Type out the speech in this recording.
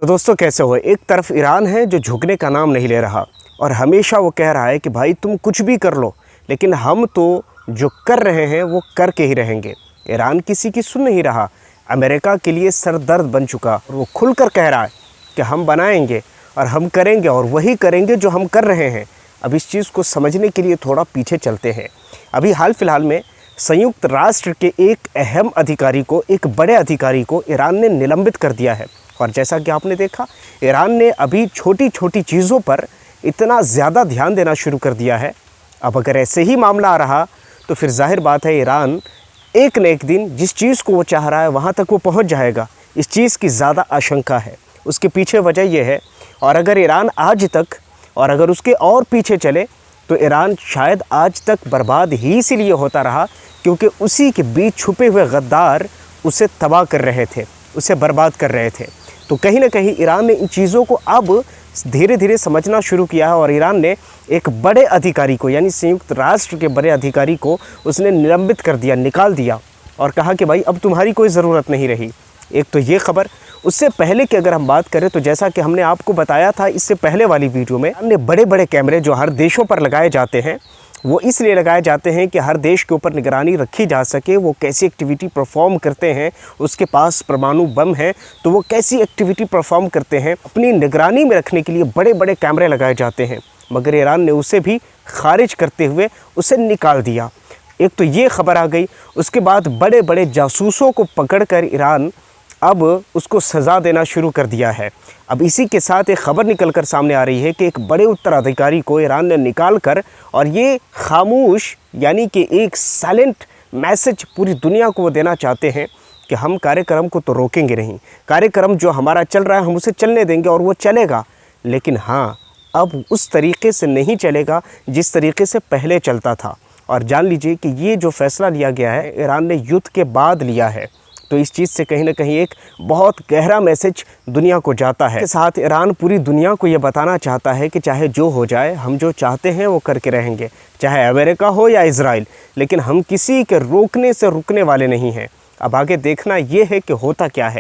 तो दोस्तों कैसे हो। एक तरफ ईरान है जो झुकने का नाम नहीं ले रहा और हमेशा वो कह रहा है कि भाई तुम कुछ भी कर लो, लेकिन हम तो जो कर रहे हैं वो करके ही रहेंगे। ईरान किसी की सुन नहीं रहा, अमेरिका के लिए सरदर्द बन चुका और वो खुलकर कह रहा है कि हम बनाएंगे और हम करेंगे और वही करेंगे जो हम कर रहे हैं। अब इस चीज़ को समझने के लिए थोड़ा पीछे चलते हैं। अभी हाल फिलहाल में संयुक्त राष्ट्र के एक अहम अधिकारी को, एक बड़े अधिकारी को ईरान ने निलंबित कर दिया है। और जैसा कि आपने देखा, ईरान ने अभी छोटी छोटी चीज़ों पर इतना ज़्यादा ध्यान देना शुरू कर दिया है। अब अगर ऐसे ही मामला आ रहा तो फिर जाहिर बात है ईरान एक न एक दिन जिस चीज़ को वो चाह रहा है वहाँ तक वो पहुँच जाएगा। इस चीज़ की ज़्यादा आशंका है। उसके पीछे वजह यह है, और अगर ईरान आज तक और अगर उसके और पीछे चले तो ईरान शायद आज तक बर्बाद ही इसीलिए होता रहा क्योंकि उसी के बीच छुपे हुए गद्दार उसे तबाह कर रहे थे, उसे बर्बाद कर रहे थे। तो कहीं ना कहीं ईरान ने इन चीज़ों को अब धीरे धीरे समझना शुरू किया है और ईरान ने एक बड़े अधिकारी को, यानी संयुक्त राष्ट्र के बड़े अधिकारी को उसने निलंबित कर दिया, निकाल दिया और कहा कि भाई अब तुम्हारी कोई ज़रूरत नहीं रही। एक तो ये खबर। उससे पहले की अगर हम बात करें तो जैसा कि हमने आपको बताया था इससे पहले वाली वीडियो में, हमने बड़े बड़े कैमरे जो हर देशों पर लगाए जाते हैं वो इसलिए लगाए जाते हैं कि हर देश के ऊपर निगरानी रखी जा सके। वो कैसी एक्टिविटी परफॉर्म करते हैं, उसके पास परमाणु बम है तो वो कैसी एक्टिविटी परफॉर्म करते हैं, अपनी निगरानी में रखने के लिए बड़े बड़े कैमरे लगाए जाते हैं। मगर ईरान ने उसे भी खारिज करते हुए उसे निकाल दिया। एक तो ये खबर आ गई। उसके बाद बड़े बड़े जासूसों को पकड़कर ईरान अब उसको सज़ा देना शुरू कर दिया है। अब इसी के साथ एक ख़बर निकल कर सामने आ रही है कि एक बड़े उत्तराधिकारी को ईरान ने निकाल कर, और ये खामोश यानी कि एक साइलेंट मैसेज पूरी दुनिया को वो देना चाहते हैं कि हम कार्यक्रम को तो रोकेंगे नहीं, कार्यक्रम जो हमारा चल रहा है हम उसे चलने देंगे और वो चलेगा, लेकिन हाँ अब उस तरीके से नहीं चलेगा जिस तरीके से पहले चलता था। और जान लीजिए कि ये जो फ़ैसला लिया गया है ईरान ने युद्ध के बाद लिया है। तो इस चीज़ से कहीं ना कहीं एक बहुत गहरा मैसेज दुनिया को जाता है। इसके साथ ईरान पूरी दुनिया को ये बताना चाहता है कि चाहे जो हो जाए हम जो चाहते हैं वो करके रहेंगे, चाहे अमेरिका हो या इजराइल, लेकिन हम किसी के रोकने से रुकने वाले नहीं हैं। अब आगे देखना ये है कि होता क्या है।